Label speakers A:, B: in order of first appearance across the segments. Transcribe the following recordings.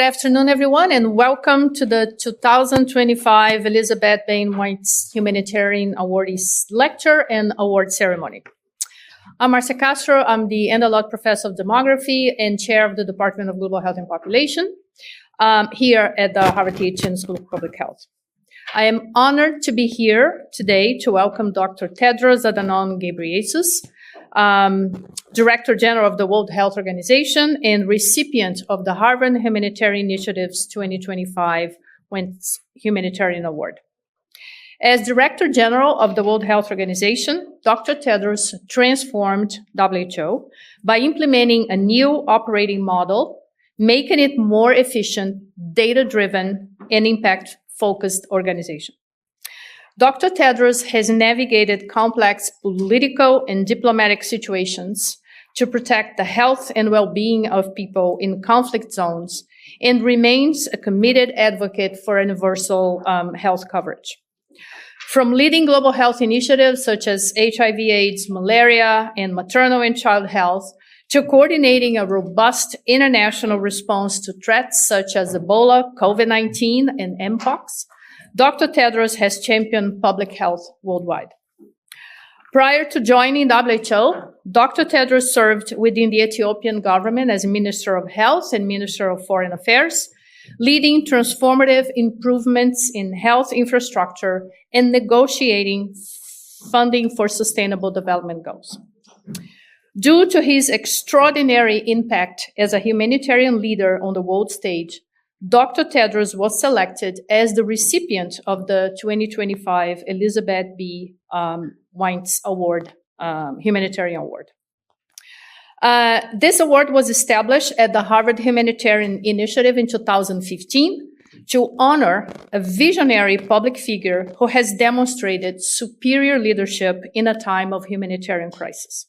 A: afternoon, everyone, and welcome to the 2025 Elizabeth Bain White's Humanitarian Awardees Lecture and Award Ceremony. I'm Marcia Castro. I'm the Endalot Professor of Demography and Chair of the Department of Global Health and Population here at the Harvard-T.H.Chan School of Public Health. I am honored to be here today to welcome Dr. Tedros Adhanom Ghebreyesus, Director General of the World Health Organization and recipient of the Harvard Humanitarian Initiative's 2025 Wentz Humanitarian Award. As Director General of the World Health Organization, Dr. Tedros transformed WHO by implementing a new operating model, making it more efficient, data-driven, and impact-focused organization. Dr. Tedros has navigated complex political and diplomatic situations to protect the health and well-being of people in conflict zones and remains a committed advocate for universal health coverage. From leading global health initiatives such as HIV/AIDS, malaria, and maternal and child health, to coordinating a robust international response to threats such as Ebola, COVID-19, and Mpox, Dr. Tedros has championed public health worldwide. Prior to joining WHO, Dr. Tedros served within the Ethiopian government as Minister of Health and Minister of Foreign Affairs, leading transformative improvements in health infrastructure and negotiating funding for sustainable development goals. Due to his extraordinary impact as a humanitarian leader on the world stage, Dr. Tedros was selected as the recipient of the 2025 Elizabeth B. Wentz Award, Humanitarian Award. This award was established at the Harvard Humanitarian Initiative in 2015 to honor a visionary public figure who has demonstrated superior leadership in a time of humanitarian crisis.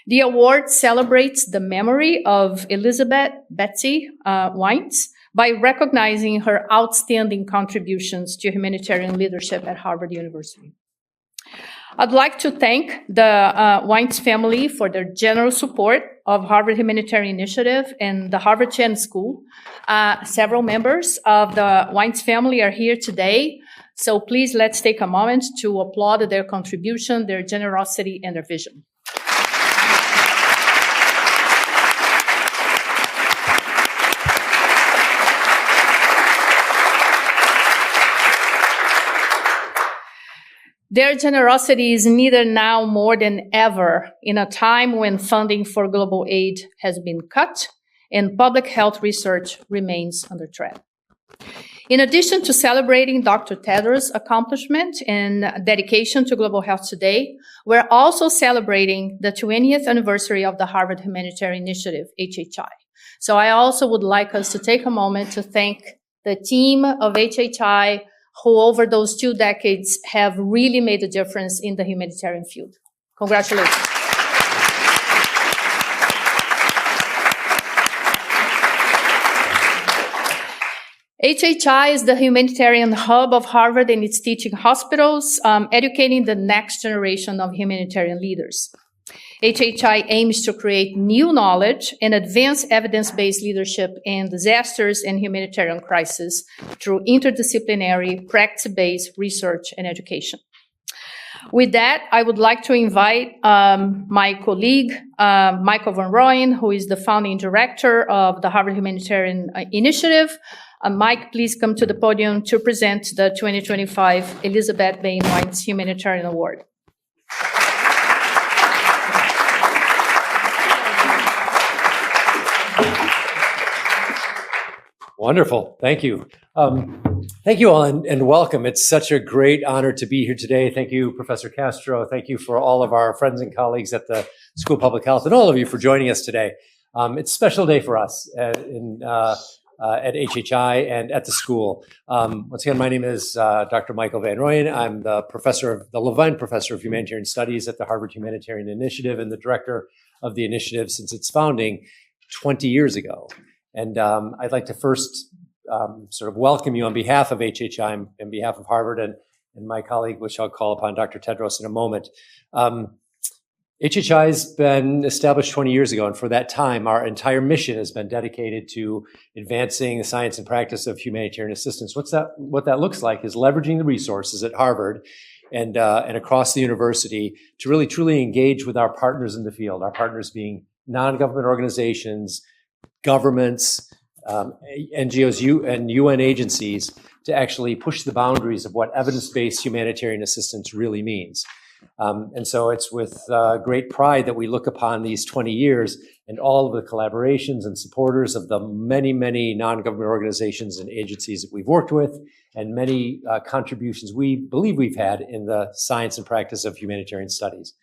A: The award celebrates the memory of Elizabeth Betsy Wentz by recognizing her outstanding contributions to humanitarian leadership at Harvard University. I'd like to thank the Wentz family for their generous support of Harvard Humanitarian Initiative and the Harvard-T.H.Chan School. Several members of the Wentz family are here today, so please let's take a moment to applaud their contribution, their generosity, and their vision. Their generosity is needed now more than ever in a time when funding for global aid has been cut and public health research remains under threat. In addition to celebrating Dr. Tedros' accomplishment and dedication to global health today, we're also celebrating the 20th anniversary of the Harvard Humanitarian Initiative, HHI. So I also would like us to take a moment to thank the team of HHI who over those 2 decades have really made a difference in the humanitarian field. Congratulations. HHI is the humanitarian hub of Harvard and its teaching hospitals, educating the next generation of humanitarian leaders. HHI aims to create new knowledge and advance evidence-based leadership in disasters and humanitarian crises through interdisciplinary, practice-based research and education. With that, I would like to invite my colleague, Michael Van Rooyen, who is the founding director of the Harvard Humanitarian Initiative. Mike, please come to the podium to present the 2025 Elizabeth Bain Wentz Humanitarian Award.
B: Wonderful. Thank you. Thank you all and welcome. It's such a great honor to be here today. Thank you, Professor Castro. Thank you for all of our friends and colleagues at the School of Public Health and all of you for joining us today. It's a special day for us at HHI and at the school. Once again, my name is Dr. Michael Van Rooyen. I'm the Levine Professor of Humanitarian Studies at the Harvard Humanitarian Initiative and the director of the initiative since its founding 20 years ago. And I'd like to first sort of welcome you on behalf of HHI and behalf of Harvard and my colleague, which I'll call upon Dr. Tedros in a moment. HHI has been established 20 years ago, and for that time, our entire mission has been dedicated to advancing the science and practice of humanitarian assistance. What that looks like is leveraging the resources at Harvard and across the university to really truly engage with our partners in the field, our partners being non-government organizations, governments, NGOs, and UN agencies, to actually push the boundaries of what evidence-based humanitarian assistance really means. And so it's with great pride that we look upon these 20 years and all of the collaborations and supporters of the many, many non-government organizations and agencies that we've worked with, and many contributions we believe we've had in the science and practice of humanitarian studies.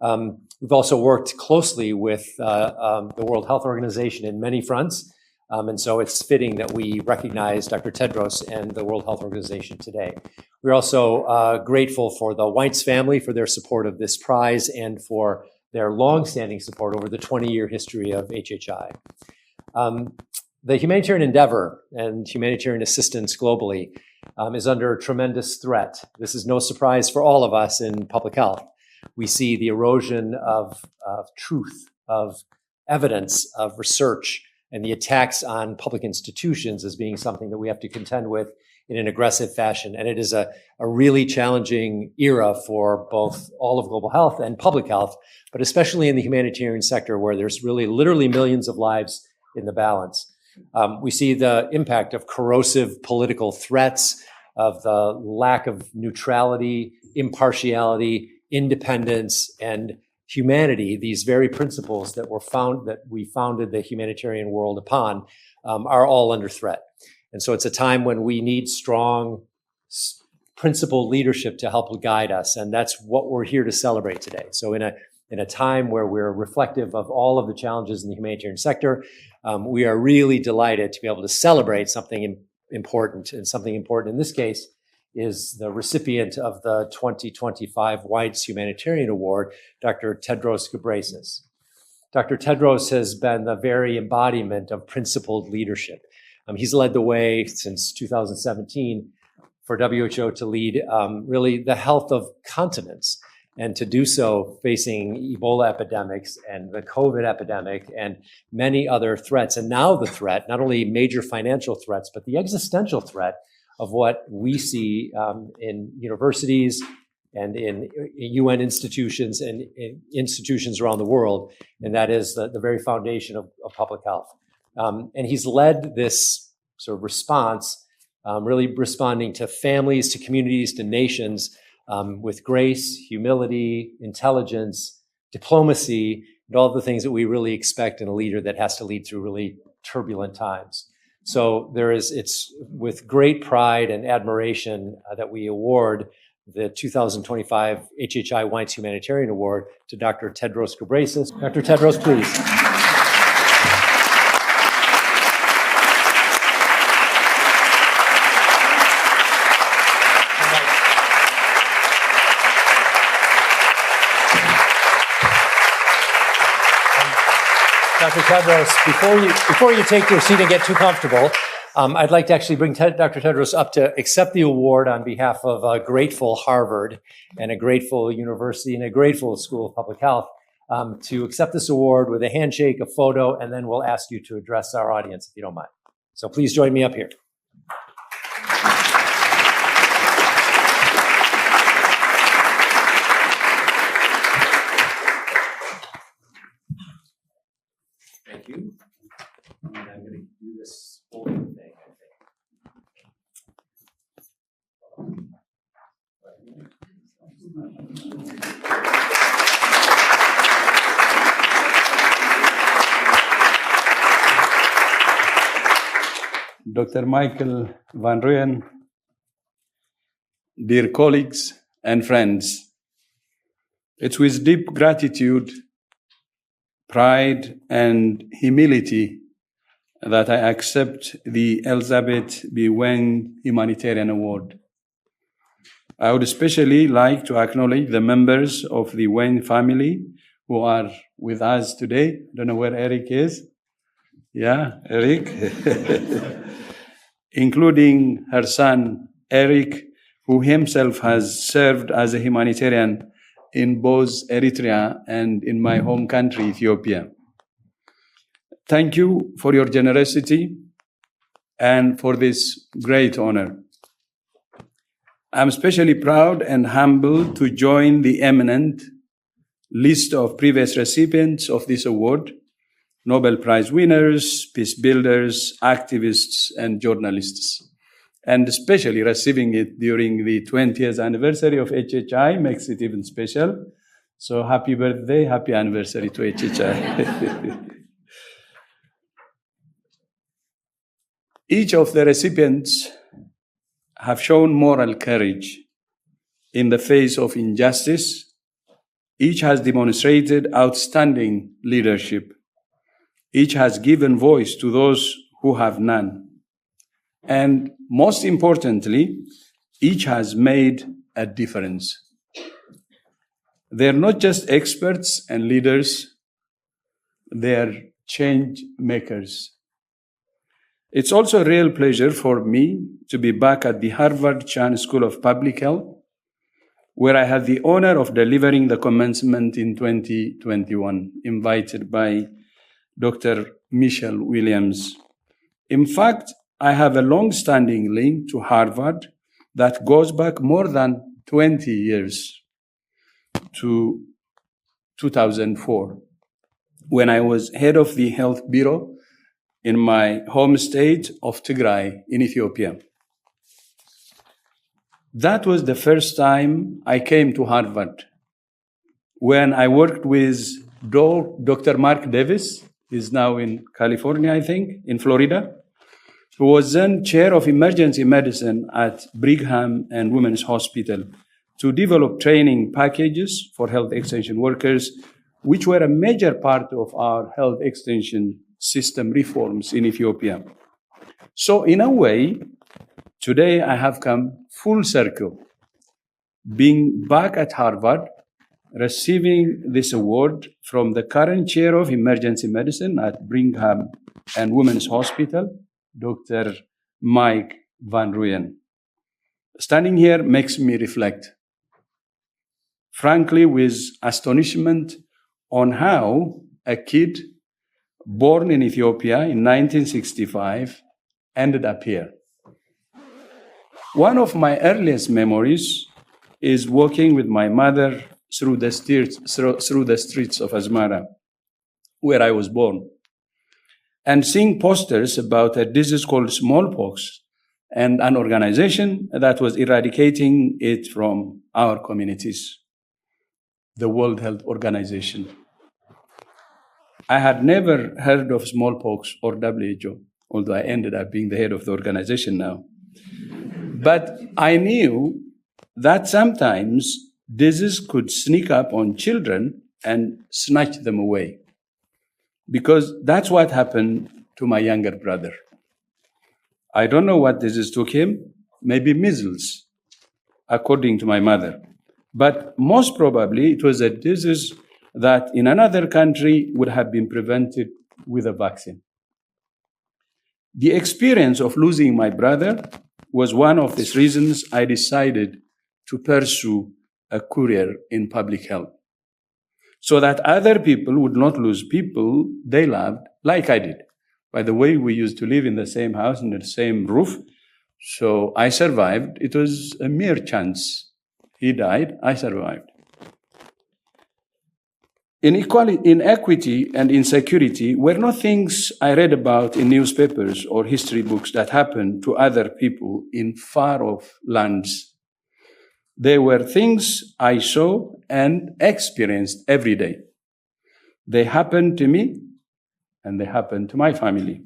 B: We've also worked closely with the World Health Organization in many fronts. And so it's fitting that we recognize Dr. Tedros and the World Health Organization today. We're also grateful for the Weintz family for their support of this prize and for their longstanding support over the 20-year history of HHI. The humanitarian endeavor and humanitarian assistance globally is under tremendous threat. This is no surprise for all of us in public health. We see the erosion of truth, of evidence, of research, and the attacks on public institutions as being something that we have to contend with in an aggressive fashion. And it is a really challenging era for both all of global health and public health, but especially in the humanitarian sector where there's really literally millions of lives in the balance. We see the impact of corrosive political threats, of the lack of neutrality, impartiality, independence, and humanity. These very principles that we founded the humanitarian world upon are all under threat. And so it's a time when we need strong, principled leadership to help guide us. And that's what we're here to celebrate today. So in a time where we're reflective of all of the challenges in the humanitarian sector, we are really delighted to be able to celebrate something important. And something important in this case is the recipient of the 2025 Weintz Humanitarian Award, Dr. Tedros Ghebreyesus. Dr. Tedros has been the very embodiment of principled leadership. He's led the way since 2017 for WHO to lead really the health of continents, and to do so facing Ebola epidemics and the COVID epidemic and many other threats. And now the threat, not only major financial threats, but the existential threat of what we see in universities and in UN institutions and in institutions around the world, and that is the very foundation of public health. And he's led this sort of response, really responding to families, to communities, to nations with grace, humility, intelligence, diplomacy, and all the things that we really expect in a leader that has to lead through really turbulent times. So it's with great pride and admiration that we award the 2025 HHI Weintz Humanitarian Award to Dr. Tedros Ghebreyesus. Dr. Tedros, please. Dr. Tedros, before you take your seat and get too comfortable, I'd like to actually bring Dr. Tedros up to accept the award on behalf of a grateful Harvard and a grateful university and a grateful School of Public Health, to accept this award with a handshake, a photo, and then we'll ask you to address our audience if you don't mind. So please join me up here. Thank you. And I'm going to do this folding thing, I think.
C: Dr. Michael Van Rooyen, dear colleagues and friends, it's with deep gratitude, pride, and humility that I accept the Elizabeth B. Weintz Humanitarian Award. I would especially like to acknowledge the members of the Weintz family who are with us today. I don't know where Eric is. Yeah, Eric. Including her son, Eric, who himself has served as a humanitarian in both Eritrea and in my home country, Ethiopia. Thank you for your generosity and for this great honor. I'm especially proud and humbled to join the eminent list of previous recipients of this award, Nobel Prize winners, peace builders, activists, and journalists. And especially receiving it during the 20th anniversary of HHI makes it even special. So happy birthday, happy anniversary to HHI. Each of the recipients have shown moral courage in the face of injustice. Each has demonstrated outstanding leadership. Each has given voice to those who have none. And most importantly, each has made a difference. They're not just experts and leaders, they're change makers. It's also a real pleasure for me to be back at the Harvard Chan School of Public Health, where I had the honor of delivering the commencement in 2021, invited by Dr. Michelle Williams. In fact, I have a long-standing link to Harvard that goes back more than 20 years to 2004, when I was head of the Health Bureau in my home state of Tigray in Ethiopia. That was the first time I came to Harvard, when I worked with Dr. Mark Davis. He's now in California, I think, in Florida, who was then chair of emergency medicine at Brigham and Women's Hospital, to develop training packages for health extension workers, which were a major part of our health extension system reforms in Ethiopia. So in a way, today I have come full circle, being back at Harvard, receiving this award from the current chair of emergency medicine at Brigham and Women's Hospital, Dr. Mike Van Rooyen. Standing here makes me reflect, frankly, with astonishment on how a kid born in Ethiopia in 1965 ended up here. One of my earliest memories is walking with my mother through the streets of Asmara, where I was born, and seeing posters about a disease called smallpox and an organization that was eradicating it from our communities, the World Health Organization. I had never heard of smallpox or WHO, although I ended up being the head of the organization now. But I knew that sometimes disease could sneak up on children and snatch them away, because that's what happened to my younger brother. I don't know what disease took him, maybe measles, according to my mother. But most probably it was a disease that in another country would have been prevented with a vaccine. The experience of losing my brother was one of these reasons I decided to pursue a career in public health, so that other people would not lose people they loved like I did. By the way, we used to live in the same house, under the same roof, so I survived. It was a mere chance. He died, I survived. Inequity and insecurity were not things I read about in newspapers or history books that happened to other people in far-off lands. They were things I saw and experienced every day. They happened to me, and they happened to my family.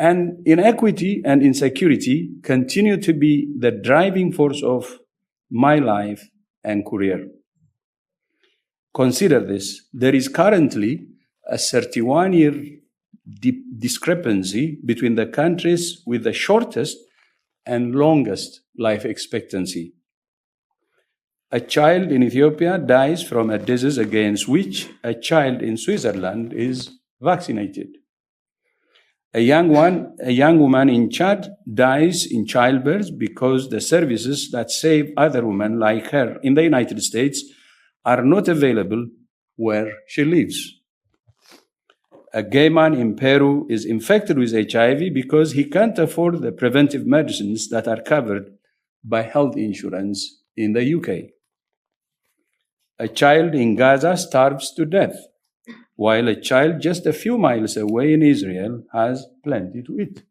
C: And inequity and insecurity continue to be the driving force of my life and career. Consider this. There is currently a 31-year discrepancy between the countries with the shortest and longest life expectancy. A child in Ethiopia dies from a disease against which a child in Switzerland is vaccinated. A young woman in Chad dies in childbirth because the services that save other women like her in the United States are not available where she lives. A gay man in Peru is infected with HIV because he can't afford the preventive medicines that are covered by health insurance in the UK. A child in Gaza starves to death, while a child just a few miles away in Israel has plenty to eat.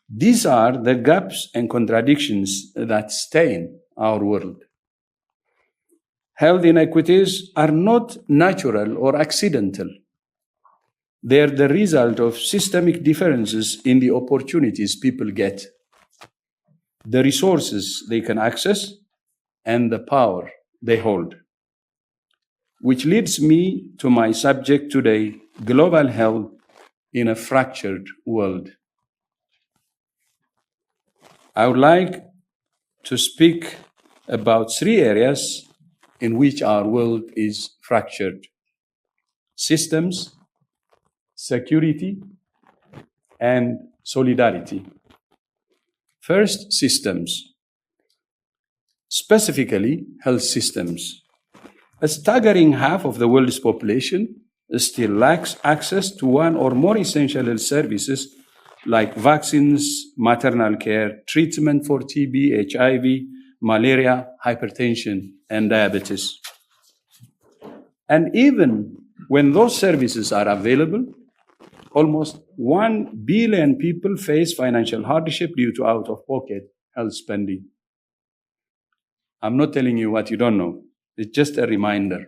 C: These are the gaps and contradictions that stain our world. Health inequities are not natural or accidental. They are the result of systemic differences in the opportunities people get, the resources they can access, and the power they hold. Which leads me to my subject today, global health in a fractured world. I would like to speak about 3 areas in which our world is fractured: systems, security, and solidarity. First, systems, specifically health systems. A staggering half of the world's population still lacks access to one or more essential health services like vaccines, maternal care, treatment for TB, HIV, malaria, hypertension, and diabetes. And even when those services are available, almost 1 billion people face financial hardship due to out-of-pocket health spending. I'm not telling you what you don't know. It's just a reminder.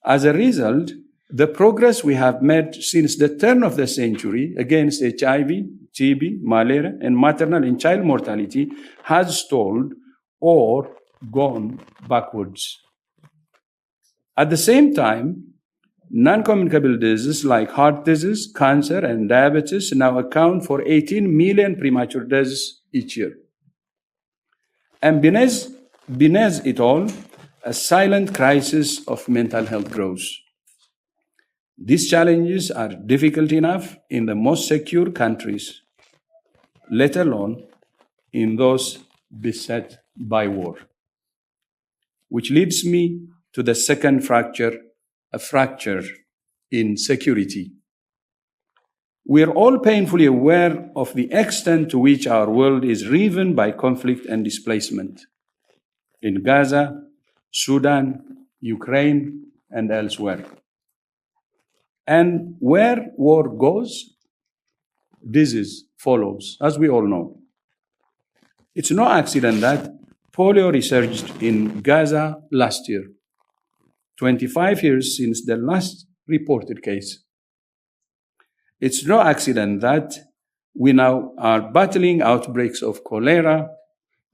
C: As a result, the progress we have made since the turn of the century against HIV, TB, malaria, and maternal and child mortality has stalled or gone backwards. At the same time, non-communicable diseases like heart disease, cancer, and diabetes now account for 18 million premature deaths each year. And beneath it all, a silent crisis of mental health grows. These challenges are difficult enough in the most secure countries, let alone in those beset by war. Which leads me to the second fracture, a fracture in security. We are all painfully aware of the extent to which our world is riven by conflict and displacement in Gaza, Sudan, Ukraine, and elsewhere. And where war goes, disease follows, as we all know. It's no accident that polio resurged in Gaza last year, 25 years since the last reported case. It's no accident that we now are battling outbreaks of cholera,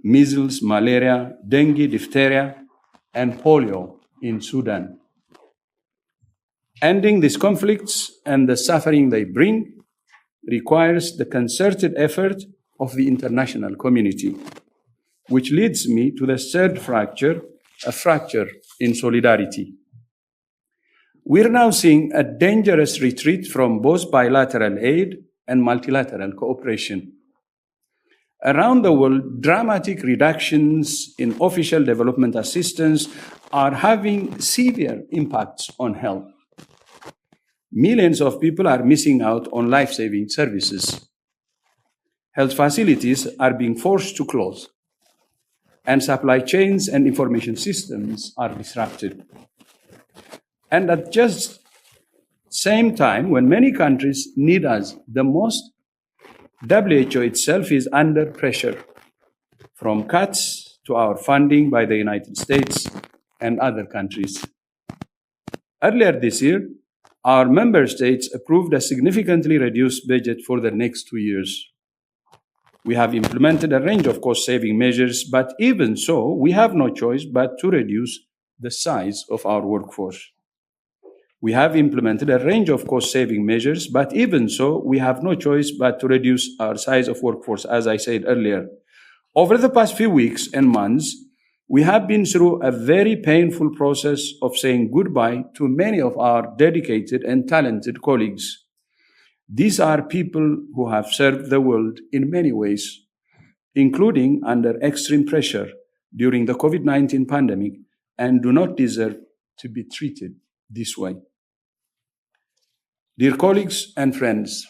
C: measles, malaria, dengue, diphtheria, and polio in Sudan. Ending these conflicts and the suffering they bring requires the concerted effort of the international community, which leads me to the third fracture, a fracture in solidarity. We're now seeing a dangerous retreat from both bilateral aid and multilateral cooperation. Around the world, dramatic reductions in official development assistance are having severe impacts on health. Millions of people are missing out on life-saving services. Health facilities are being forced to close, and supply chains and information systems are disrupted. And at just the same time, when many countries need us the most, WHO itself is under pressure, from cuts to our funding by the United States and other countries. Earlier this year, our member states approved a significantly reduced budget for the next 2 years. We have implemented a range of cost-saving measures, but even so, we have no choice but to reduce the size of our workforce. We have implemented a range of cost-saving measures, but even so, we have no choice but to reduce our size of workforce, as I said earlier. Over the past few weeks and months, we have been through a very painful process of saying goodbye to many of our dedicated and talented colleagues. These are people who have served the world in many ways, including under extreme pressure during the COVID-19 pandemic, and do not deserve to be treated this way. Dear colleagues and friends,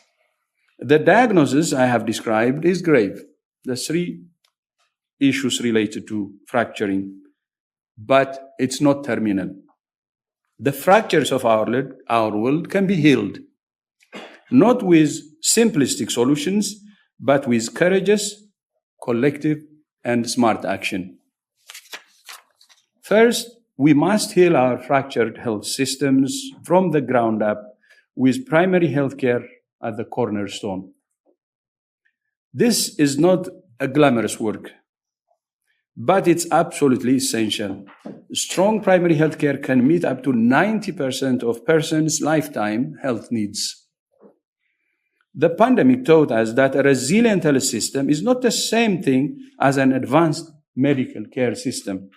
C: the diagnosis I have described is grave. The 3 issues related to fracturing, but it's not terminal. The fractures of our world can be healed, not with simplistic solutions, but with courageous, collective, and smart action. First, we must heal our fractured health systems from the ground up with primary healthcare at the cornerstone. This is not a glamorous work, but it's absolutely essential. Strong primary healthcare can meet up to 90% of persons' lifetime health needs. The pandemic taught us that a resilient health system is not the same thing as an advanced medical care system.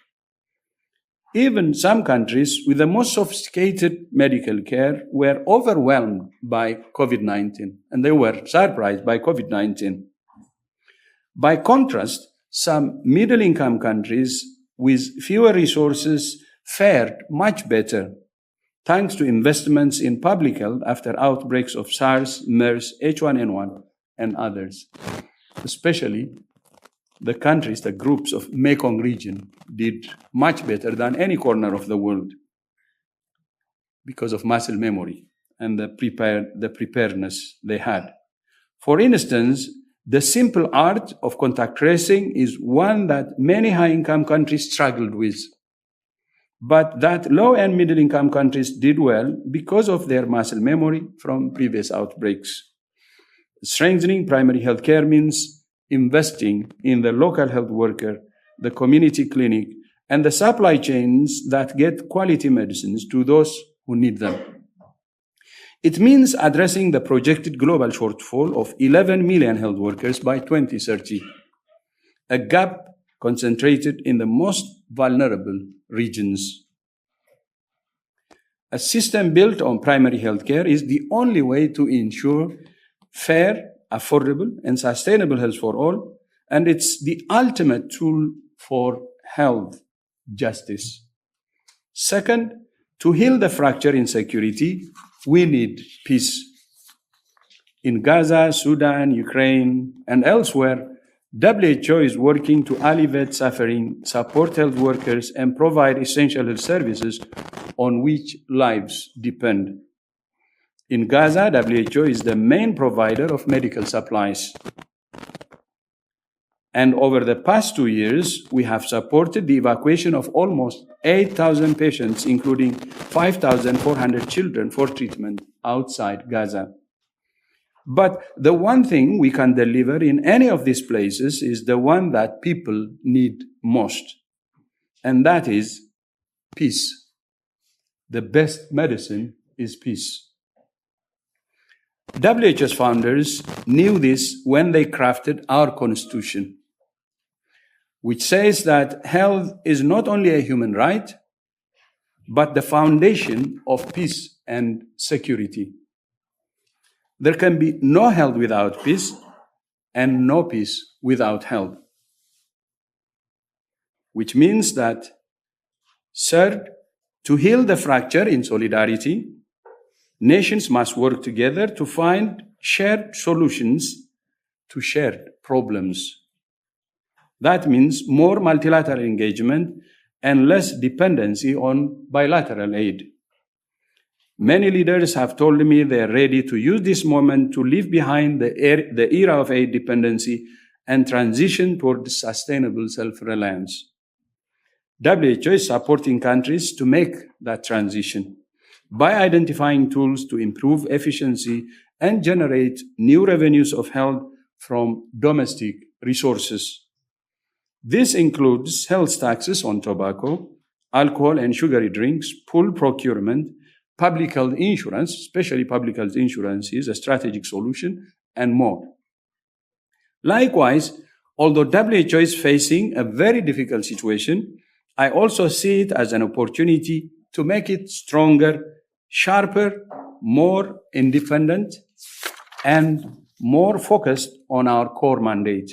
C: Even some countries with the most sophisticated medical care were overwhelmed by COVID-19, and they were surprised by COVID-19. By contrast, some middle-income countries with fewer resources fared much better, thanks to investments in public health after outbreaks of SARS, MERS, H1N1, and others. Especially the countries, the groups of Mekong region did much better than any corner of the world because of muscle memory and the preparedness they had. For instance, the simple art of contact tracing is one that many high-income countries struggled with, but that low and middle-income countries did well because of their muscle memory from previous outbreaks. Strengthening primary health care means investing in the local health worker, the community clinic, and the supply chains that get quality medicines to those who need them. It means addressing the projected global shortfall of 11 million health workers by 2030, a gap concentrated in the most vulnerable regions. A system built on primary health care is the only way to ensure fair, affordable, and sustainable health for all, and it's the ultimate tool for health justice. Second, to heal the fracture in security, we need peace. In Gaza, Sudan, Ukraine, and elsewhere, WHO is working to alleviate suffering, support health workers, and provide essential health services on which lives depend. In Gaza, WHO is the main provider of medical supplies. And over the past 2 years, we have supported the evacuation of almost 8,000 patients, including 5,400 children, for treatment outside Gaza. But the one thing we can deliver in any of these places is the one that people need most, and that is peace. The best medicine is peace. WHO's founders knew this when they crafted our Constitution, which says that health is not only a human right, but the foundation of peace and security. There can be no health without peace, and no peace without health. Which means that, third, to heal the fracture in solidarity, nations must work together to find shared solutions to shared problems. That means more multilateral engagement and less dependency on bilateral aid. Many leaders have told me they are ready to use this moment to leave behind the era of aid dependency and transition toward sustainable self-reliance. WHO is supporting countries to make that transition by identifying tools to improve efficiency and generate new revenues of health from domestic resources. This includes health taxes on tobacco, alcohol and sugary drinks, pool procurement, public health insurance, especially public health insurance is a strategic solution, and more. Likewise, although WHO is facing a very difficult situation, I also see it as an opportunity to make it stronger, sharper, more independent, and more focused on our core mandate,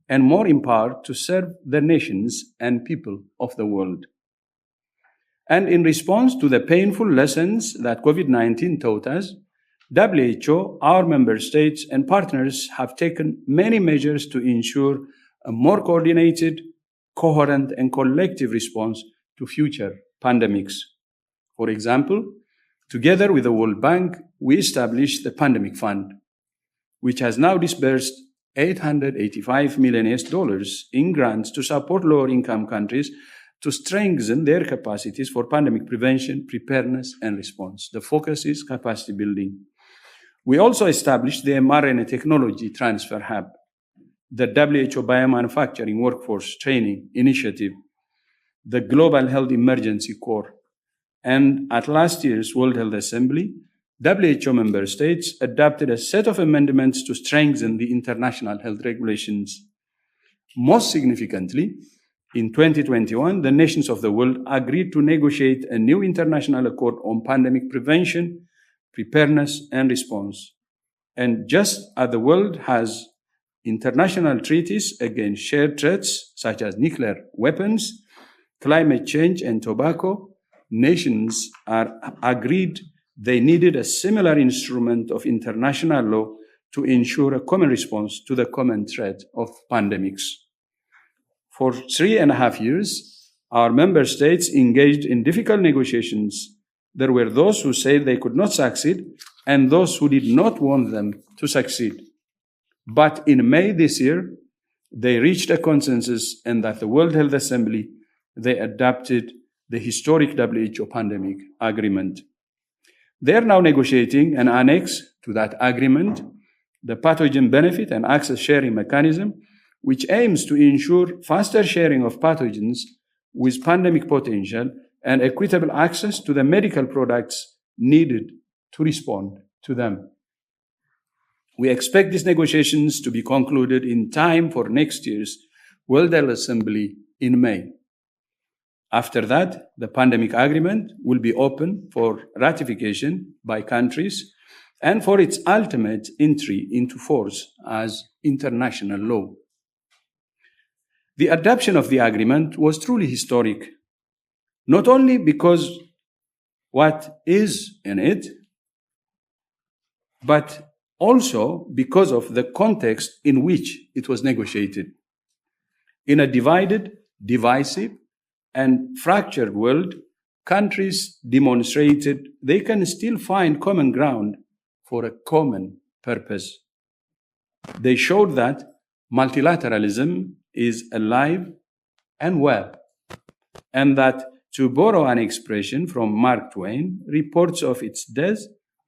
C: and more empowered to serve the nations and people of the world. And in response to the painful lessons that COVID-19 taught us, WHO, our member states, and partners have taken many measures to ensure a more coordinated, coherent, and collective response to future pandemics. For example, together with the World Bank, we established the Pandemic Fund, which has now disbursed $885 million in grants to support lower-income countries to strengthen their capacities for pandemic prevention, preparedness, and response. The focus is capacity building. We also established the mRNA Technology Transfer Hub, the WHO Biomanufacturing Workforce Training Initiative, the Global Health Emergency Corps, and at last year's World Health Assembly, WHO member states adopted a set of amendments to strengthen the international health regulations. Most significantly, in 2021, the nations of the world agreed to negotiate a new international accord on pandemic prevention, preparedness, and response. And just as the world has international treaties against shared threats such as nuclear weapons, climate change, and tobacco, nations are agreed they needed a similar instrument of international law to ensure a common response to the common threat of pandemics. For 3.5 years, our member states engaged in difficult negotiations. There were those who said they could not succeed and those who did not want them to succeed. But in May this year, they reached a consensus, and at the World Health Assembly, they adopted the historic WHO pandemic agreement. They are now negotiating an annex to that agreement, the pathogen benefit and access sharing mechanism, which aims to ensure faster sharing of pathogens with pandemic potential and equitable access to the medical products needed to respond to them. We expect these negotiations to be concluded in time for next year's World Health Assembly in May. After that, the pandemic agreement will be open for ratification by countries and for its ultimate entry into force as international law. The adoption of the agreement was truly historic, not only because what is in it, but also because of the context in which it was negotiated. In a divided, divisive, and fractured world, countries demonstrated they can still find common ground for a common purpose. They showed that multilateralism is alive and well, and that, to borrow an expression from Mark Twain, reports of its death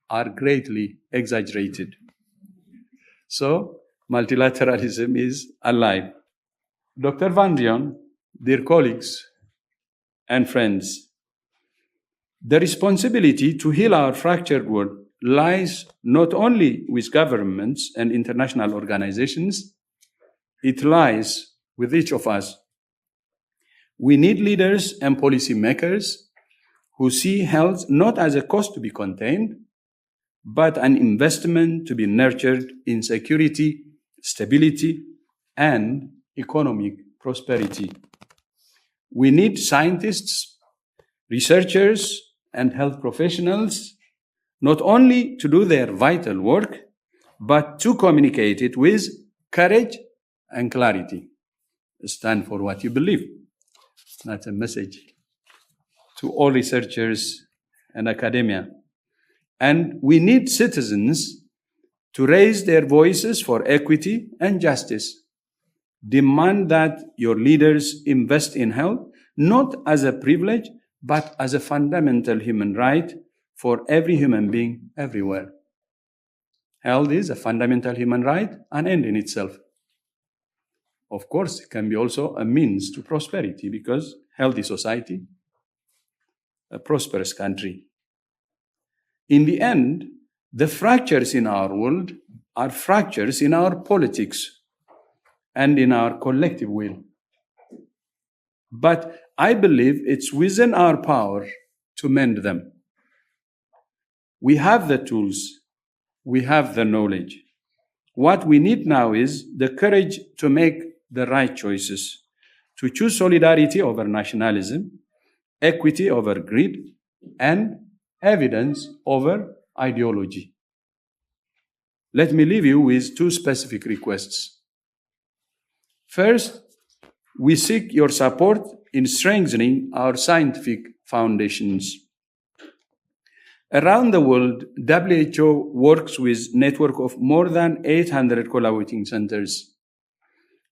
C: are greatly exaggerated. So, multilateralism is alive. Dr. Van Rijn, dear colleagues and friends, the responsibility to heal our fractured world lies not only with governments and international organizations, it lies with each of us. We need leaders and policymakers who see health not as a cost to be contained, but an investment to be nurtured in security, stability, and economic prosperity. We need scientists, researchers, and health professionals not only to do their vital work, but to communicate it with courage and clarity. Stand for what you believe. That's a message to all researchers and academia. And we need citizens to raise their voices for equity and justice. Demand that your leaders invest in health, not as a privilege, but as a fundamental human right for every human being everywhere. Health is a fundamental human right, an end in itself. Of course, it can be also a means to prosperity, because healthy society, a prosperous country. In the end, the fractures in our world are fractures in our politics and in our collective will. But I believe it's within our power to mend them. We have the tools We have the knowledge. What we need now is the courage to make the right choices, to choose solidarity over nationalism, equity over greed, and evidence over ideology. Let me leave you with two specific requests. First, we seek your support in strengthening our scientific foundations. Around the world, WHO works with a network of more than 800 collaborating centers,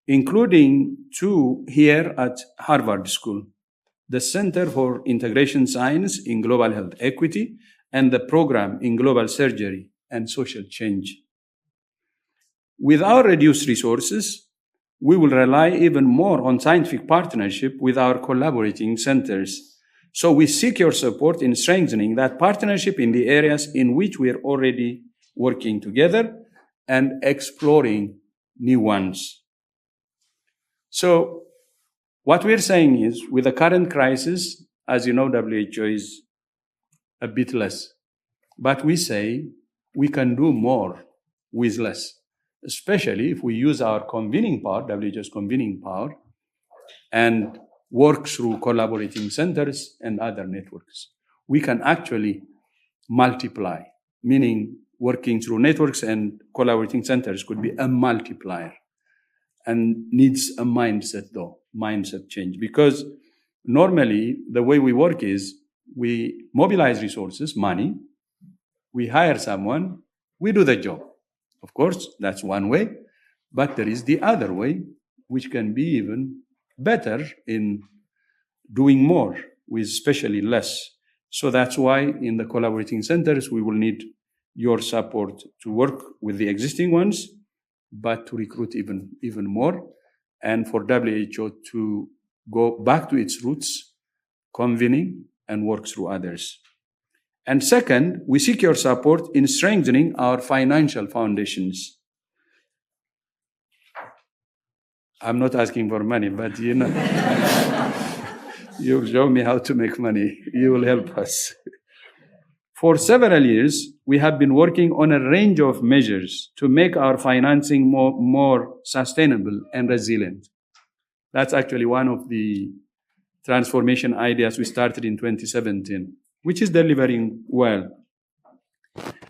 C: including 2 here at Harvard School, the Center for Integration Science in Global Health Equity and the Program in Global Surgery and Social Change. With our reduced resources, we will rely even more on scientific partnership with our collaborating centers. So we seek your support in strengthening that partnership in the areas in which we are already working together and exploring new ones. So what we're saying is, with the current crisis, as you know, WHO is a bit less. But we say we can do more with less, especially if we use our convening power, WHO's convening power, and work through collaborating centers and other networks. We can actually multiply, meaning working through networks and collaborating centers could be a multiplier, and needs a mindset change. Because normally the way we work is we mobilize resources, money, we hire someone, we do the job. Of course, that's one way, but there is the other way, which can be even better in doing more with especially less. So that's why in the collaborating centers, we will need your support to work with the existing ones, but to recruit even more, and for WHO to go back to its roots, convening and work through others. And second, we seek your support in strengthening our financial foundations. I'm not asking for money, but you know, you'll show me how to make money. You will help us. For several years, we have been working on a range of measures to make our financing more sustainable and resilient. That's actually one of the transformation ideas we started in 2017, which is delivering well.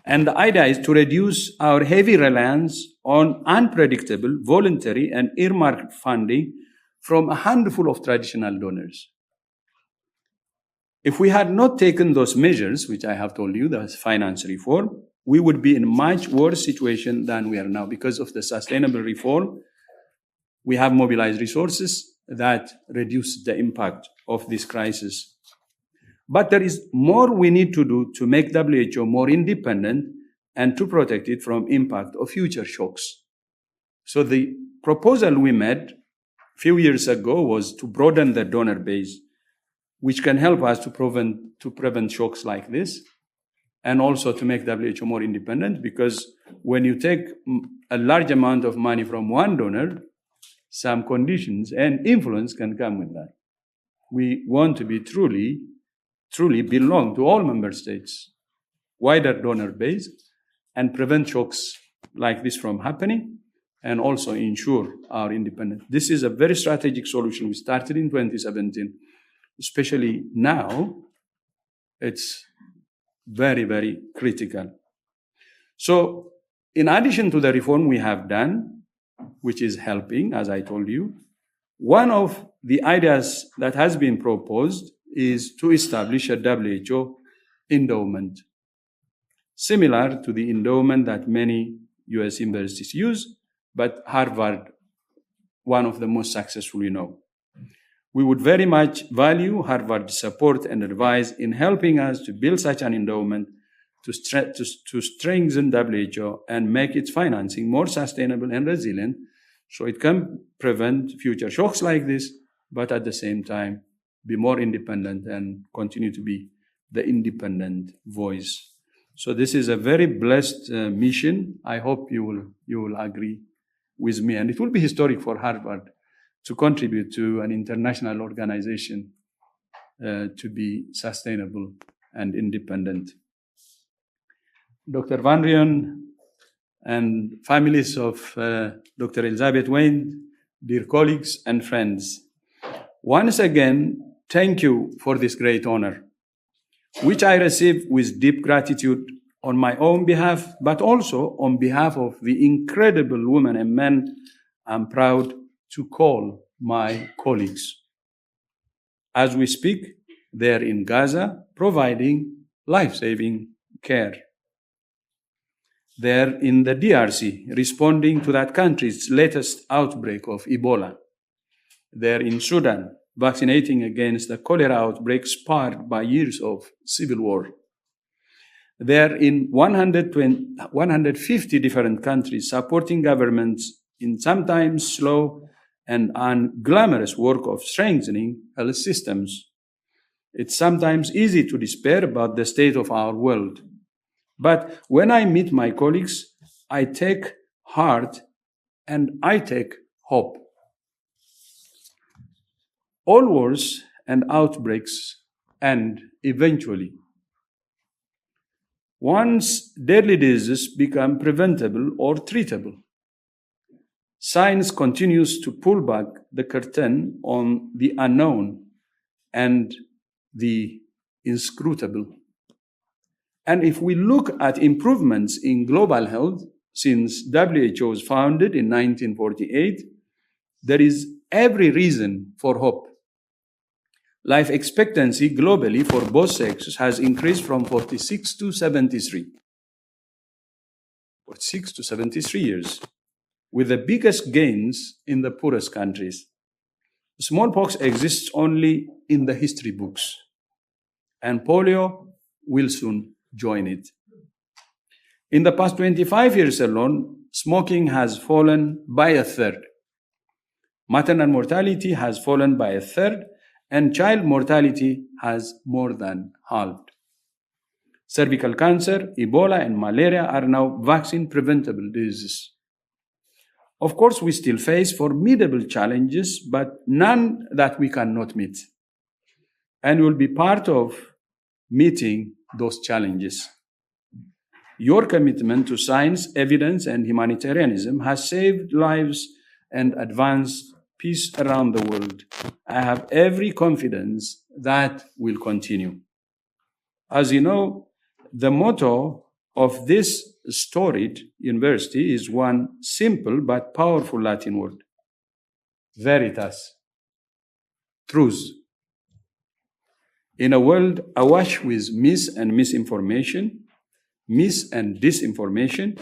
C: And the idea is to reduce our heavy reliance on unpredictable, voluntary, and earmarked funding from a handful of traditional donors. If we had not taken those measures, which I have told you, the finance reform, we would be in a much worse situation than we are now. Because of the sustainable reform, we have mobilized resources that reduce the impact of this crisis. But there is more we need to do to make WHO more independent and to protect it from impact of future shocks. So the proposal we made a few years ago was to broaden the donor base, which can help us to prevent shocks like this, and also to make WHO more independent, because when you take a large amount of money from one donor, some conditions and influence can come with that. We want to be truly belong to all member states, wider donor base, and prevent shocks like this from happening, and also ensure our independence. This is a very strategic solution. We started in 2017. Especially now, it's very, very critical. So in addition to the reform we have done, which is helping, as I told you, one of the ideas that has been proposed is to establish a WHO endowment, similar to the endowment that many US universities use, but Harvard, one of the most successful we know. We would very much value Harvard's support and advice in helping us to build such an endowment to strengthen WHO and make its financing more sustainable and resilient, so it can prevent future shocks like this, but at the same time be more independent and continue to be the independent voice. So this is a very blessed mission. I hope you will agree with me, and it will be historic for Harvard to contribute to an international organization to be sustainable and independent. Dr. Van Rijn and families of Dr. Elizabeth Wayne, dear colleagues and friends. Once again, thank you for this great honor, which I receive with deep gratitude on my own behalf, but also on behalf of the incredible women and men I'm proud to call my colleagues. As we speak, they're in Gaza providing life-saving care. They're in the DRC responding to that country's latest outbreak of Ebola. They're in Sudan vaccinating against the cholera outbreak sparked by years of civil war. They're in 150 different countries supporting governments in sometimes slow and unglamorous work of strengthening health systems. It's sometimes easy to despair about the state of our world. But when I meet my colleagues, I take heart and I take hope. All wars and outbreaks end eventually. Once deadly diseases become preventable or treatable, science continues to pull back the curtain on the unknown and the inscrutable. And if we look at improvements in global health since WHO was founded in 1948, there is every reason for hope. Life expectancy globally for both sexes has increased from 46 to 73. 46 to 73 years, with the biggest gains in the poorest countries. Smallpox exists only in the history books, and polio will soon join it. In the past 25 years alone, smoking has fallen by a third. Maternal mortality has fallen by a third, and child mortality has more than halved. Cervical cancer, Ebola, and malaria are now vaccine-preventable diseases. Of course, we still face formidable challenges, but none that we cannot meet. And we'll be part of meeting those challenges. Your commitment to science, evidence, and humanitarianism has saved lives and advanced peace around the world. I have every confidence that will continue. As you know, the motto of this storied university is one simple but powerful Latin word: veritas, truth. In a world awash with mis and misinformation, mis and disinformation,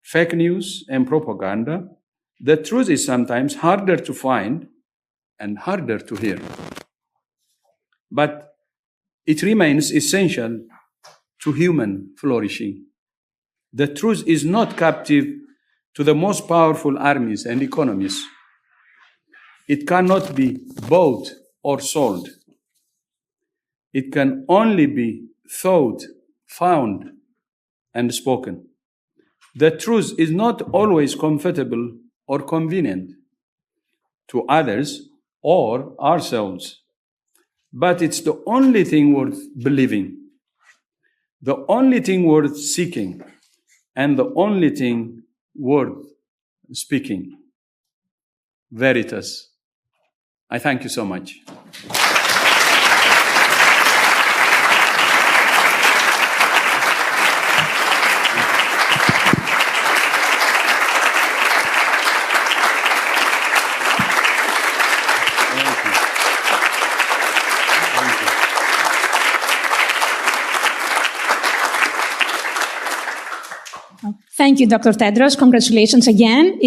C: fake news and propaganda, the truth is sometimes harder to find and harder to hear. But it remains essential to human flourishing. The truth is not captive to the most powerful armies and economies. It cannot be bought or sold. It can only be thought, found, and spoken. The truth is not always comfortable or convenient to others or ourselves, but it's the only thing worth believing, the only thing worth seeking, and the only thing worth speaking. Veritas. I thank you so much.
D: Thank you, Dr. Tedros. Congratulations again.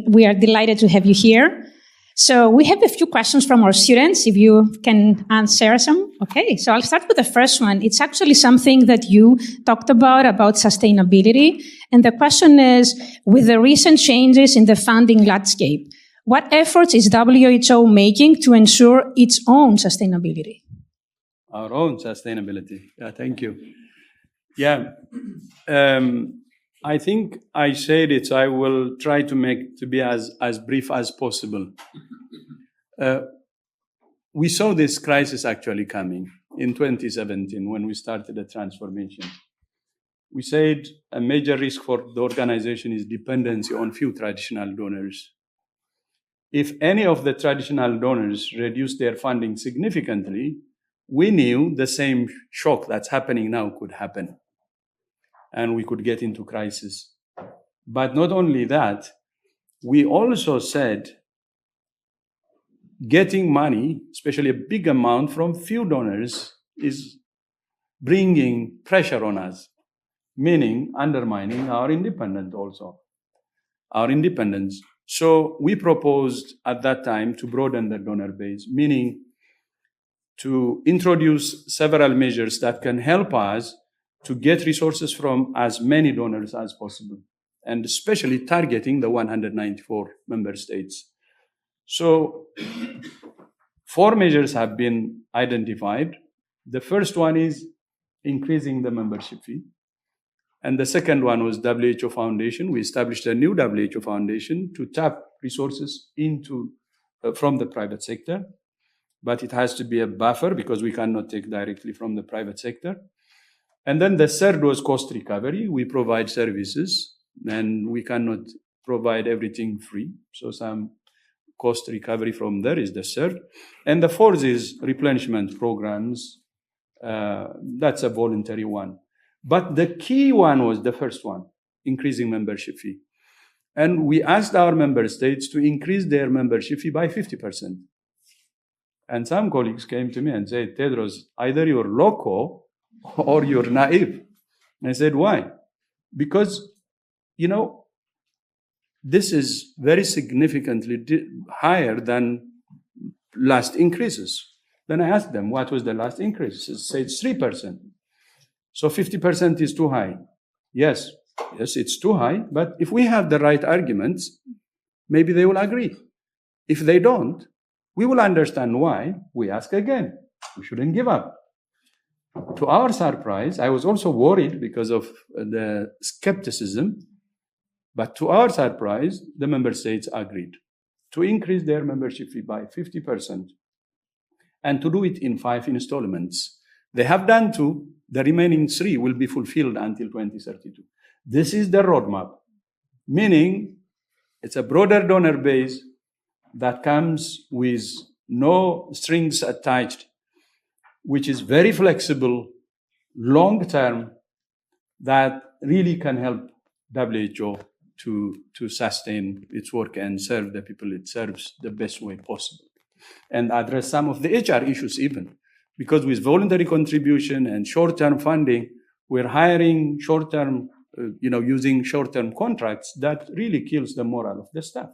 D: We are delighted to have you here. So we have a few questions from our students, if you can answer some. Okay, so I'll start with the first one. It's actually something that you talked about sustainability. And the question is, with the recent changes in the funding landscape, what efforts is WHO making to ensure its own sustainability?
C: Our own sustainability. Yeah, thank you. Yeah. I think I said it, so I will try to be as brief as possible. We saw this crisis actually coming in 2017 when we started the transformation. we said a major risk for the organization is dependency on few traditional donors. If any of the traditional donors reduce their funding significantly, we knew the same shock that's happening now could happen, and we could get into crisis. But not only that, we also said getting money, especially a big amount from few donors, is bringing pressure on us, meaning undermining our independence also, our independence. So we proposed at that time to broaden the donor base, meaning to introduce several measures that can help us to get resources from as many donors as possible, and especially targeting the 194 member states. So 4 measures have been identified. The first one is increasing the membership fee. And the second one was WHO Foundation. We established a new WHO Foundation to tap resources from the private sector. But it has to be a buffer because we cannot take directly from the private sector. And then the third was cost recovery. We provide services and we cannot provide everything free. So some cost recovery from there is the third. And the fourth is replenishment programs. That's a voluntary one. But the key one was the first one, increasing membership fee. And we asked our member states to increase their membership fee by 50%. And some colleagues came to me and said, Tedros, either you're loco or you're naive. And I said, why? Because, this is very significantly higher than last increases. Then I asked them, what was the last increase? They said 3%. So 50% is too high. Yes, it's too high. But if we have the right arguments, maybe they will agree. If they don't, we will understand why. We ask again. We shouldn't give up. To our surprise, I was also worried because of the skepticism. But to our surprise, the member states agreed to increase their membership fee by 50% and to do it in 5 installments. They have done 2. The remaining 3 will be fulfilled until 2032. This is the roadmap, meaning it's a broader donor base that comes with no strings attached, which is very flexible, long-term, that really can help WHO to sustain its work and serve the people it serves the best way possible, and address some of the HR issues even. Because with voluntary contribution and short-term funding, we're hiring short-term, using short-term contracts that really kills the morale of the staff.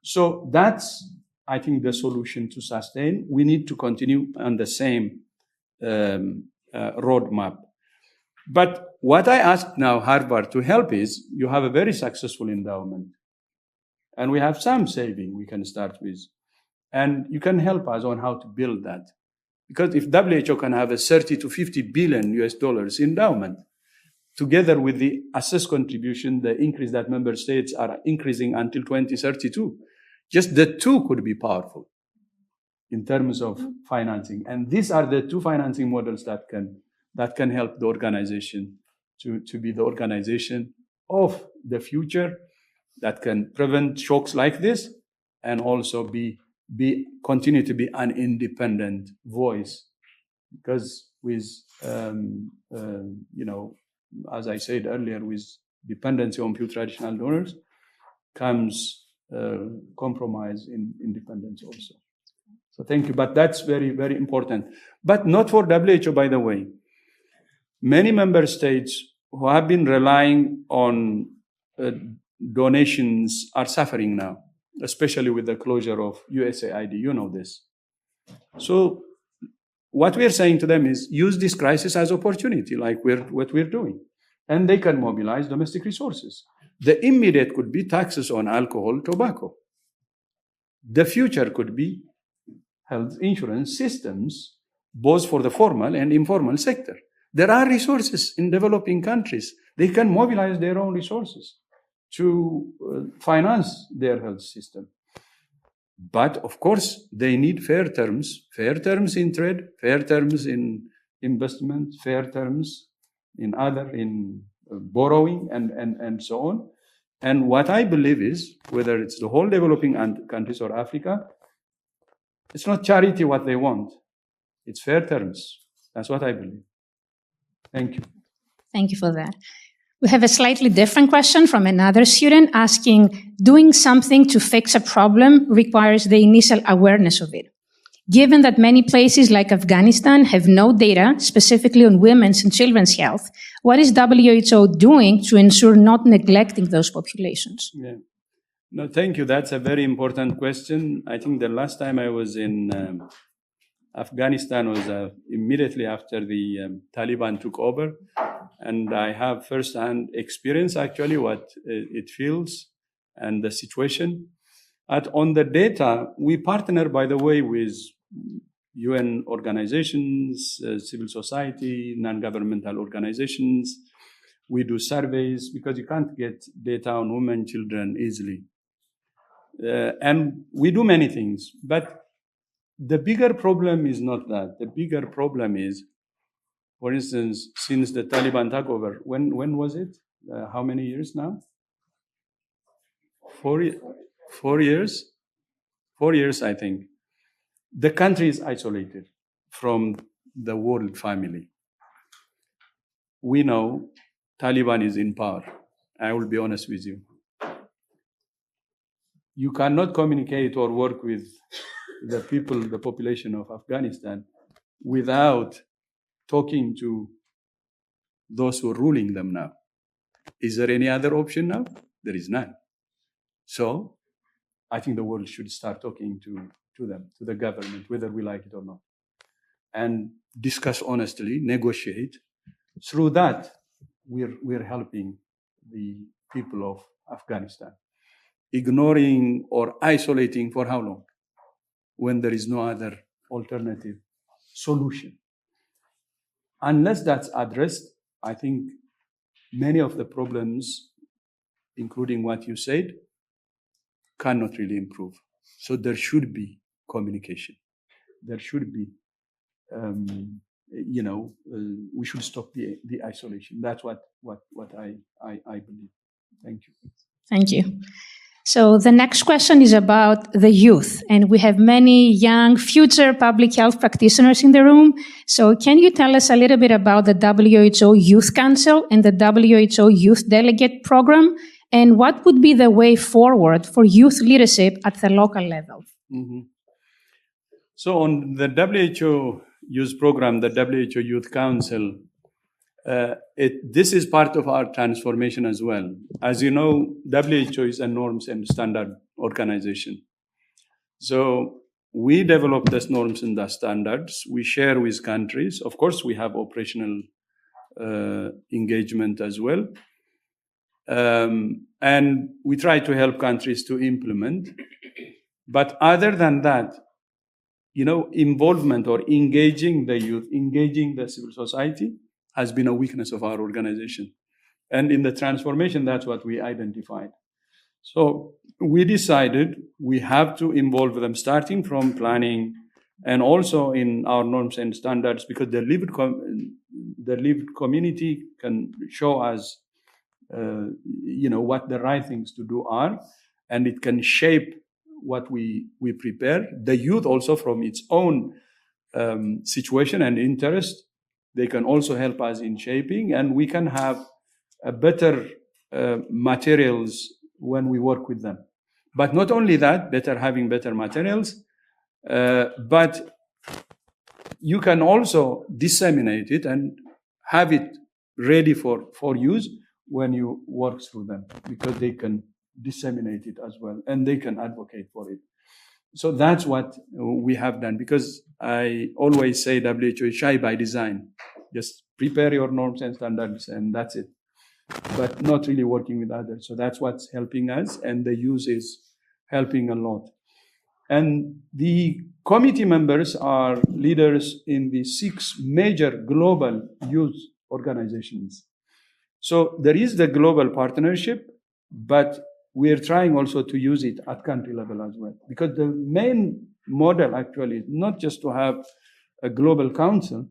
C: So that's, I think, the solution to sustain. We need to continue on the same roadmap. But what I asked now Harvard to help is, you have a very successful endowment. And we have some saving we can start with. And you can help us on how to build that. Because if WHO can have a 30 to 50 billion US dollars endowment, together with the assessed contribution, the increase that member states are increasing until 2032, just the 2 could be powerful in terms of financing. And these are the 2 financing models that can help the organization to be the organization of the future that can prevent shocks like this and also continue to be an independent voice. Because with, as I said earlier, with dependency on few traditional donors comes compromise in independence also. So thank you. But that's very, very important. But not for WHO, by the way. Many member states who have been relying on donations are suffering now, especially with the closure of USAID. You know this. So what we're saying to them is use this crisis as opportunity, like what we're doing. And they can mobilize domestic resources. The immediate could be taxes on alcohol, tobacco. The future could be health insurance systems, both for the formal and informal sector. There are resources in developing countries. They can mobilize their own resources to finance their health system. But of course, they need fair terms in trade, fair terms in investment, fair terms in borrowing and so on. And what I believe is, whether it's the whole developing countries or Africa, it's not charity what they want. It's fair terms. That's what I believe. Thank you.
D: Thank you for that. We have a slightly different question from another student asking, doing something to fix a problem requires the initial awareness of it. Given that many places like Afghanistan have no data specifically on women's and children's health, what is WHO doing to ensure not neglecting those populations?
C: Yeah. No, thank you. That's a very important question. I think the last time I was in Afghanistan was immediately after the Taliban took over. And I have first-hand experience, actually, what it feels and the situation. On the data, we partner, by the way, with UN organizations, civil society, non-governmental organizations. We do surveys because you can't get data on women and children easily. And we do many things. But the bigger problem is not that. The bigger problem is, for instance, since the Taliban took over, when was it? How many years now? 4 years? 4 years, I think. The country is isolated from the world family. We know Taliban is in power. I will be honest with you. You cannot communicate or work with the people, the population of Afghanistan, without talking to those who are ruling them now. Is there any other option now? There is none. So I think the world should start talking to them, to the government, whether we like it or not, and discuss honestly, negotiate. Through that, we're helping the people of Afghanistan. Ignoring or isolating for how long? When there is no other alternative solution. Unless that's addressed, I think many of the problems, including what you said, cannot really improve. So there should be communication. There should be, we should stop the isolation. That's what I believe. Thank you.
D: Thank you. So the next question is about the youth, and we have many young future public health practitioners in the room. So can you tell us a little bit about the WHO Youth Council and the WHO Youth Delegate Program, and what would be the way forward for youth leadership at the local level?
C: Mm-hmm. So on the WHO Youth Program, the WHO Youth Council, this is part of our transformation as well. As you know, WHO is a norms and standard organization. So we develop these norms and the standards. We share with countries. Of course, we have operational engagement as well. And we try to help countries to implement. But other than that, involvement or engaging the youth, engaging the civil society, has been a weakness of our organization. And in the transformation, that's what we identified. So we decided we have to involve them, starting from planning and also in our norms and standards, because the lived community can show us, what the right things to do are, and it can shape what we prepare. The youth also, from its own situation and interest, they can also help us in shaping, and we can have a better materials when we work with them. But not only that, having better materials, but you can also disseminate it and have it ready for use when you work through them, because they can disseminate it as well, and they can advocate for it. So that's what we have done, because I always say WHO is shy by design. Just prepare your norms and standards, and that's it. But not really working with others. So that's what's helping us, and the use is helping a lot. And the committee members are leaders in the 6 major global youth organizations. So there is the global partnership, but we're trying also to use it at country level as well. Because the main model actually is not just to have a global council,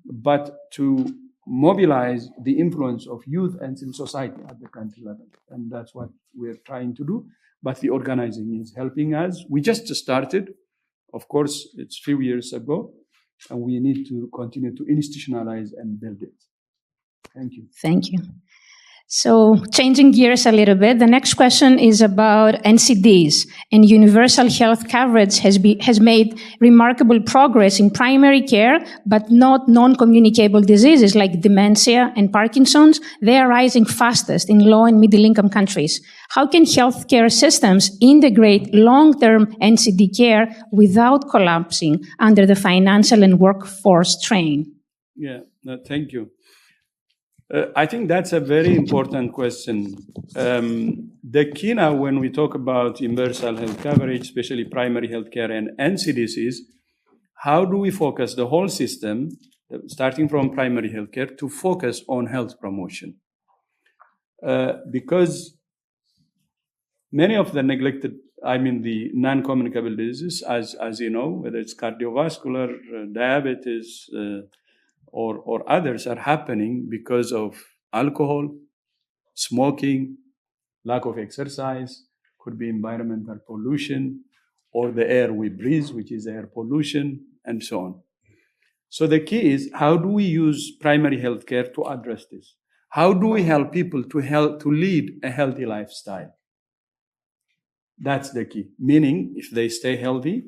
C: but to mobilize the influence of youth and civil society at the country level. And that's what we're trying to do. But the organizing is helping us. We just started. Of course, it's a few years ago, and we need to continue to institutionalize and build it. Thank you.
D: Thank you. So changing gears a little bit, the next question is about NCDs, and universal health coverage has made remarkable progress in primary care, but not non-communicable diseases like dementia and Parkinson's. They are rising fastest in low and middle income countries. How can healthcare systems integrate long-term NCD care without collapsing under the financial and workforce strain?
C: Yeah, thank you. I think that's a very important question. The key now when we talk about universal health coverage, especially primary health care and NCDs, is how do we focus the whole system, starting from primary health care, to focus on health promotion? Because many of the the non-communicable diseases, as you know, whether it's cardiovascular, diabetes, or others, are happening because of alcohol, smoking, lack of exercise, could be environmental pollution, or the air we breathe, which is air pollution, and so on. So the key is, how do we use primary health care to address this? How do we help people to lead a healthy lifestyle? That's the key. Meaning, if they stay healthy,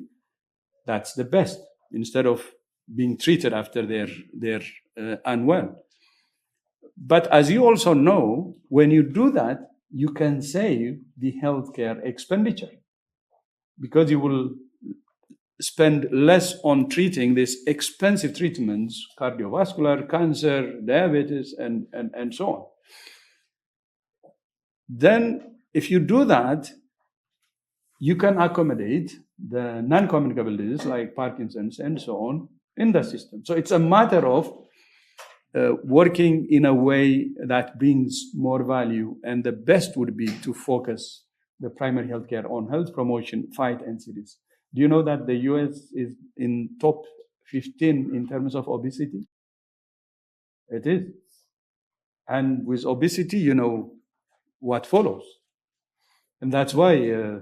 C: that's the best, instead of being treated after they're unwell. But as you also know, when you do that, you can save the healthcare expenditure, because you will spend less on treating these expensive treatments, cardiovascular, cancer, diabetes, and so on. Then, if you do that, you can accommodate the non-communicable diseases like Parkinson's and so on in the system. So it's a matter of working in a way that brings more value, and the best would be to focus the primary healthcare on health promotion, fight NCDs. Do you know that the US is in top 15 in terms of obesity? It is. And with obesity, you know what follows. And that's why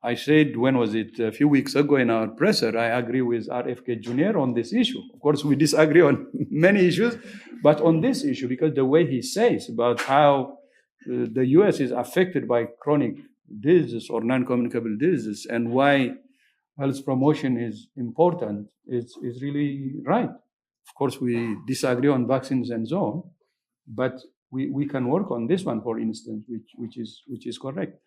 C: I said, when was it, a few weeks ago in our presser, I agree with RFK Jr. on this issue. Of course, we disagree on many issues, but on this issue, because the way he says about how the US is affected by chronic diseases or non-communicable diseases, and why health promotion is important, is really right. Of course, we disagree on vaccines and so on, but we can work on this one, for instance, which is correct.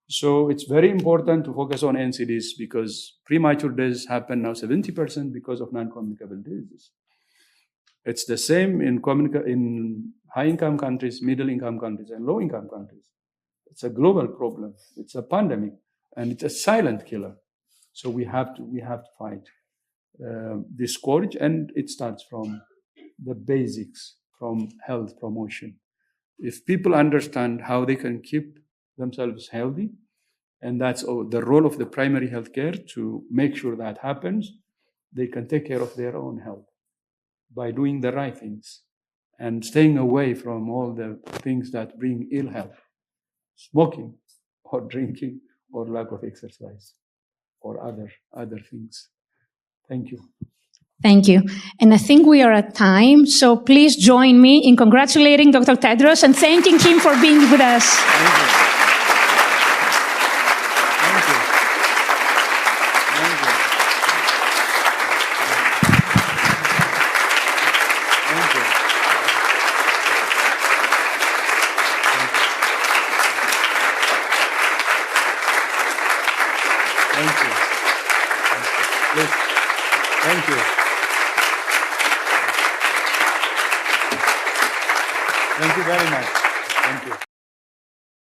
C: So it's very important to focus on NCDs, because premature deaths happen now 70% because of non-communicable diseases. It's the same in high-income countries, middle-income countries, and low-income countries. It's a global problem. It's a pandemic, and it's a silent killer. So we have to fight this scourge, and it starts from the basics, from health promotion. If people understand how they can keep themselves healthy, and that's the role of the primary health care to make sure that happens, they can take care of their own health by doing the right things and staying away from all the things that bring ill health, smoking or drinking or lack of exercise or other things. Thank you.
D: Thank you. And I think we are at time, so please join me in congratulating Dr. Tedros and thanking him for being with us.
C: Thank you. Thank you. Thank you very much. Thank you.